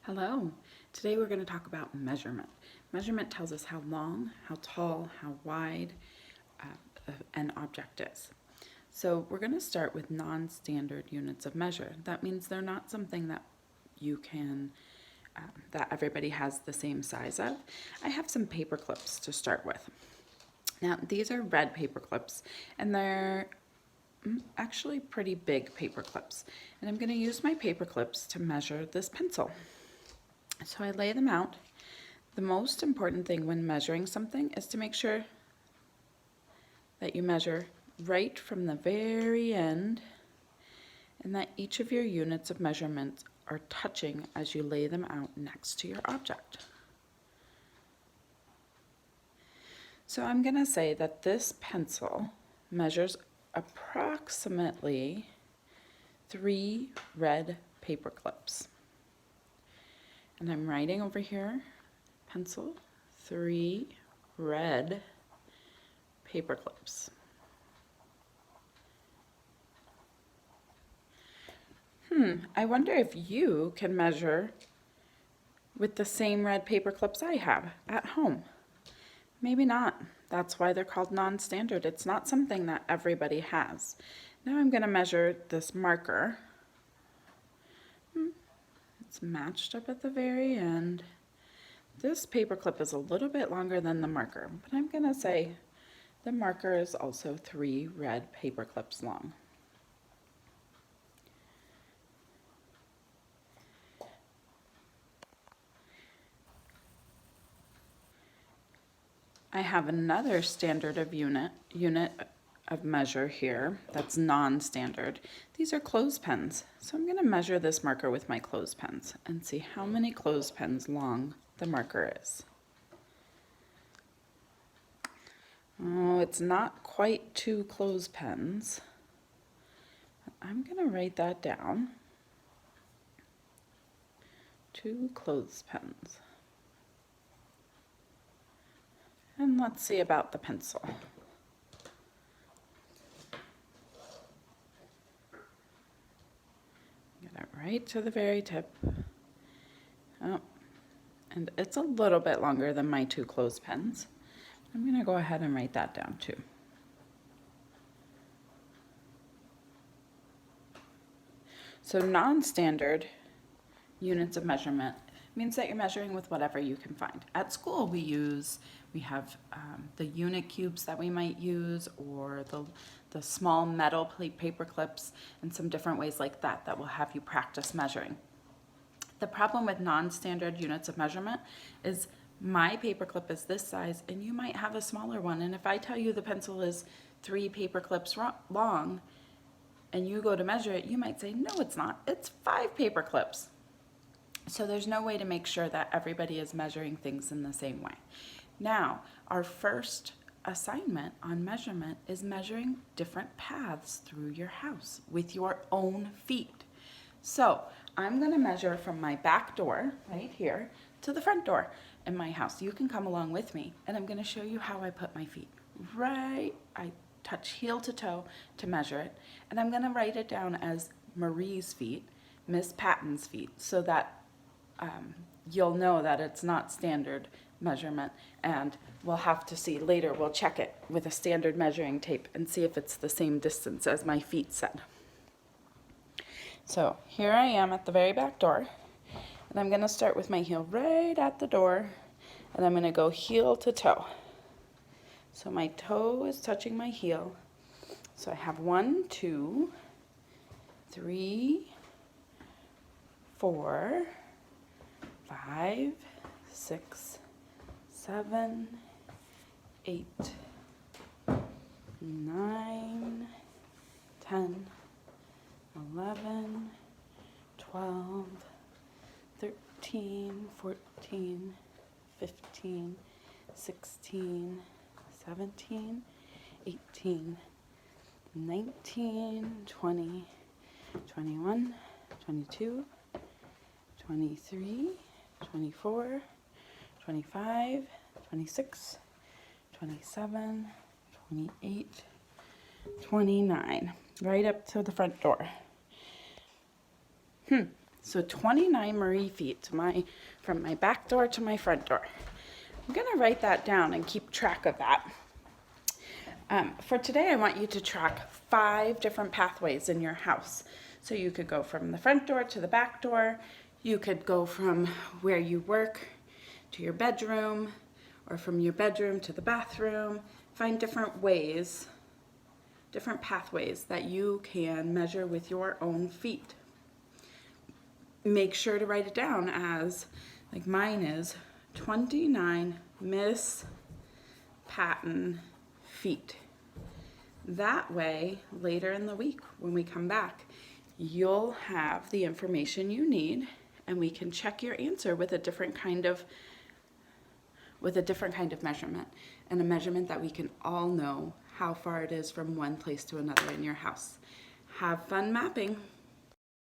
Hello. Today we're going to talk about measurement. Measurement tells us how long, how tall, how wide an object is. So we're going to start with non-standard units of measure. That means they're not something that you can, that everybody has the same size of. I have some paper clips to start with. Now these are red paper clips and they're actually pretty big paper clips. And I'm going to use my paper clips to measure this pencil. So I lay them out. The most important thing when measuring something is to make sure that you measure right from the very end and that each of your units of measurement are touching as you lay them out next to your object. So I'm going to say that this pencil measures approximately 3 red paper clips. And I'm writing over here, pencil, 3 red paper clips. I wonder if you can measure with the same red paper clips I have at home. Maybe not. That's why they're called non-standard. It's not something that everybody has. Now I'm going to measure this marker. It's matched up at the very end. This paper clip is a little bit longer than the marker, but I'm going to say the marker is also 3 red paper clips long. I have another standard of unit of measure here that's non-standard. These are clothespins. So I'm going to measure this marker with my clothespins and see how many clothespins long the marker is. Oh, it's not quite 2 clothespins. I'm going to write that down. 2 clothespins. And let's see about the pencil. Get it right to the very tip. Oh, and it's a little bit longer than my 2 clothespins. I'm going to go ahead and write that down too. So non-standard units of measurement means that you're measuring with whatever you can find. At school we have the unit cubes that we might use, or the small metal paper clips, and some different ways like that that will have you practice measuring. The problem with non-standard units of measurement is my paper clip is this size and you might have a smaller one, and if I tell you the pencil is 3 paper clips long and you go to measure it, you might say, no it's not, it's 5 paper clips. So there's no way to make sure that everybody is measuring things in the same way. Now, our first assignment on measurement is measuring different paths through your house with your own feet. So I'm going to measure from my back door right here to the front door in my house. You can come along with me, and I'm going to show you how I put my feet. I touch heel to toe to measure it, and I'm going to write it down as Marie's feet, Miss Patton's feet, so that you'll know that it's not standard measurement, and we'll have to see later, we'll check it with a standard measuring tape and see if it's the same distance as my feet said. So here I am at the very back door, and I'm going to start with my heel right at the door, and I'm going to go heel to toe. So my toe is touching my heel. So I have 1, 2, 3, 4, 5, 6, 7, 8, 9, 10, 11, 12, 13, 14, 15, 16, 17, 18, 19, 20, 21, 22, 23, 24, 25, 26, 27, 28, 29, right up to the front door. So 29 Marie feet from my back door to my front door. I'm gonna write that down and keep track of that. For today, I want you to track 5 different pathways in your house. So you could go from the front door to the back door. You could go from where you work to your bedroom, or from your bedroom to the bathroom. Find different ways, different pathways that you can measure with your own feet. Make sure to write it down as, like mine is, 29 Miss Patton feet. That way, later in the week when we come back, you'll have the information you need, and we can check your answer with a different kind of measurement, and a measurement that we can all know how far it is from one place to another in your house. Have fun mapping.